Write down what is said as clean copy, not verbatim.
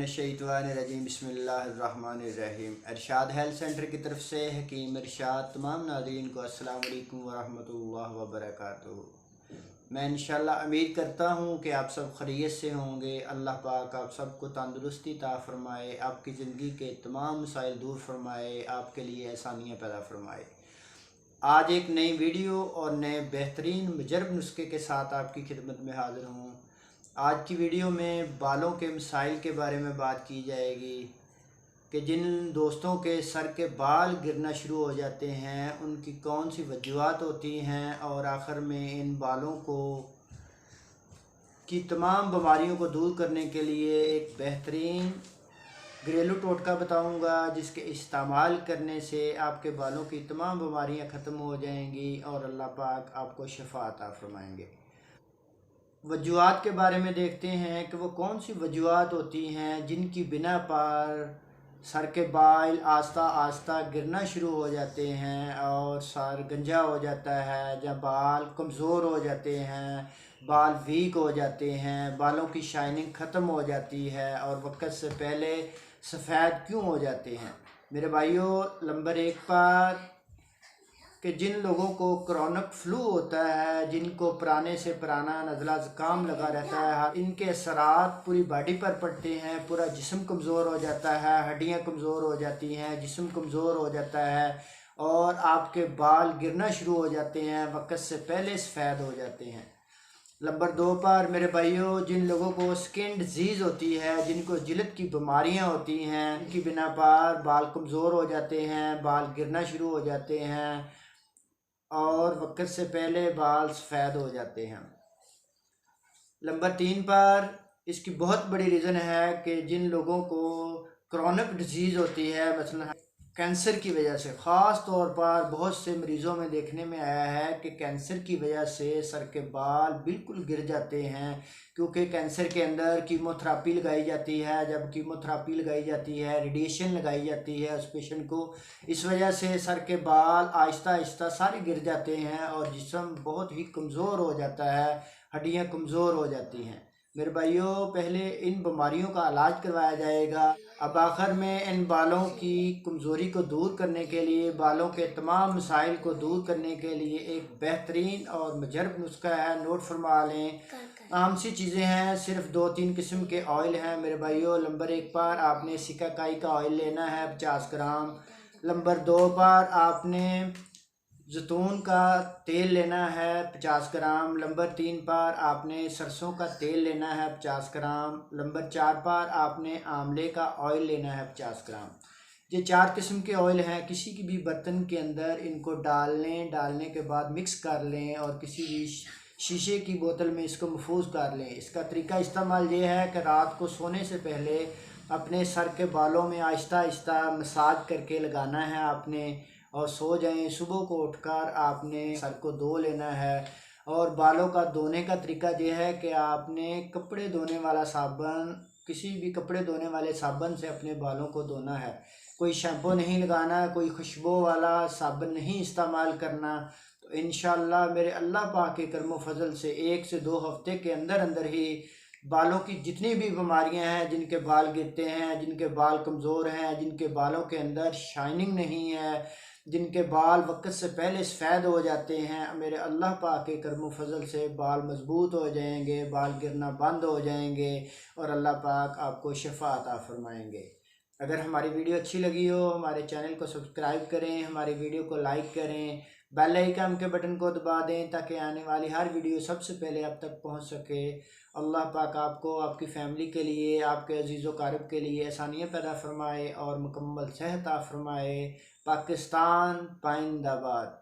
बिस्मिल्लाहिर्रहमानिर्रहीम बिस्मिल्लाहिर्रहमानिर्रहीम। इरशाद health centre की तरफ से हकीम इरशाद तमाम नाज़रीन को अस्सलाम वालेकुम वरहमतुल्लाहि वबरकातुहू। मैं इंशाअल्लाह उम्मीद करता हूँ कि आप सब खैरियत से होंगे। अल्लाह पाक आप सबको तंदुरुस्ती अता फ़रमाए, आपकी ज़िंदगी के तमाम मसाइल दूर फ़रमाए, आपके लिए आसानियाँ पैदा फ़रमाए। आज एक नई वीडियो और नए बेहतरीन मुजरब नुस्खे के साथ आपकी खिदमत में हाज़िर हूँ। आज की वीडियो में बालों के मसाइल के बारे में बात की जाएगी कि जिन दोस्तों के सर के बाल गिरना शुरू हो जाते हैं उनकी कौन सी वजूहत होती हैं, और आखिर में इन बालों को की तमाम बीमारियों को दूर करने के लिए एक बेहतरीन घरेलू टोटका बताऊंगा जिसके इस्तेमाल करने से आपके बालों की तमाम बीमारियां ख़त्म हो जाएंगी और अल्लाह पाक आपको शफा अता फरमाएंगे। वजूहत के बारे में देखते हैं कि वो कौन सी वजूहत होती हैं जिनकी बिना पर सर के बाल आस्ता आस्ता गिरना शुरू हो जाते हैं और सर गंजा हो जाता है, जब बाल कमज़ोर हो जाते हैं, बाल वीक हो जाते हैं, बालों की शाइनिंग ख़त्म हो जाती है और वक्त से पहले सफ़ेद क्यों हो जाते हैं। मेरे भाइयों, नंबर एक पर कि जिन लोगों को क्रॉनिक फ्लू होता है, जिनको पुराने से पुराना नज़ला ज़ुकाम लगा रहता है, इनके असरात पूरी बॉडी पर पड़ते हैं, पूरा जिस्म कमज़ोर हो जाता है, हड्डियां कमज़ोर हो जाती हैं, जिस्म कमज़ोर हो जाता है और आपके बाल गिरना शुरू हो जाते हैं, वक्त से पहले सफ़ेद हो जाते हैं। नंबर दो पर मेरे भाइयों, जिन लोगों को स्किन डिजीज़ होती है, जिनको जिल्द की बीमारियां होती हैं, इनकी बिना पर बाल कमज़ोर हो जाते हैं, बाल गिरना शुरू हो जाते हैं और वक्त से पहले बाल सफ़ेद हो जाते हैं। नंबर तीन पर इसकी बहुत बड़ी रीज़न है कि जिन लोगों को क्रॉनिक डिजीज़ होती है, मसलन कैंसर की वजह से, ख़ास तौर पर बहुत से मरीज़ों में देखने में आया है कि कैंसर की वजह से सर के बाल बिल्कुल गिर जाते हैं, क्योंकि कैंसर के अंदर कीमोथेरेपी लगाई जाती है। जब कीमोथेरेपी लगाई जाती है, रेडिएशन लगाई जाती है उस पेशेंट को, इस वजह से सर के बाल आहिस्ता आहिस्ता सारे गिर जाते हैं और जिस्म बहुत ही कमज़ोर हो जाता है, हड्डियाँ कमज़ोर हो जाती हैं। मेरे भाइयों, पहले इन बीमारियों का इलाज करवाया जाएगा। अब आखिर में इन बालों की कमज़ोरी को दूर करने के लिए, बालों के तमाम मसाइल को दूर करने के लिए एक बेहतरीन और मुजरब नुस्खा है, नोट फरमा लें। आम सी चीज़ें हैं, सिर्फ 2-3 किस्म के ऑयल हैं मेरे भाइयों। नंबर एक पर आपने सिकाकाई का ऑयल लेना है 50 ग्राम। नंबर दो पर आपने जैतून का तेल लेना है 50 ग्राम। नंबर तीन पर आपने सरसों का तेल लेना है 50 ग्राम। नंबर चार पर आपने आंवले का ऑयल लेना है 50 ग्राम। ये 4 किस्म के ऑयल हैं। किसी की भी बर्तन के अंदर इनको डाल लें, डालने के बाद मिक्स कर लें और किसी भी शीशे की बोतल में इसको महफूज कर लें। इसका तरीका इस्तेमाल ये है कि रात को सोने से पहले अपने सर के बालों में आहिस्ता आहिस्ता मसाज करके लगाना है आपने और सो जाएं। सुबह को उठकर आपने सर को धो लेना है। और बालों का धोने का तरीका यह है कि आपने कपड़े धोने वाला साबुन, किसी भी कपड़े धोने वाले साबुन से अपने बालों को धोना है। कोई शैम्पू नहीं लगाना, कोई खुशबू वाला साबुन नहीं इस्तेमाल करना। तो इंशाअल्लाह मेरे अल्लाह पाक के करम फजल से 1 से 2 हफ्ते के अंदर अंदर ही बालों की जितनी भी बीमारियां हैं, जिनके बाल गिरते हैं, जिनके बाल कमज़ोर हैं, जिनके बालों के अंदर शाइनिंग नहीं है, जिनके बाल वक्त से पहले सफ़ेद हो जाते हैं, मेरे अल्लाह पाक के करम फजल से बाल मजबूत हो जाएंगे, बाल गिरना बंद हो जाएंगे और अल्लाह पाक आपको शफा अता फरमाएंगे। अगर हमारी वीडियो अच्छी लगी हो, हमारे चैनल को सब्सक्राइब करें, हमारी वीडियो को लाइक करें, बेल आइकन के बटन को दबा दें ताकि आने वाली हर वीडियो सबसे पहले आप तक पहुंच सके। अल्लाह पाक आपको, आपकी फ़ैमिली के लिए, आपके अजीज़ क़रीब के लिए आसानियाँ पैदा फरमाए और मुकम्मल सेहत अता फरमाए। पाकिस्तान पाइंदाबाद।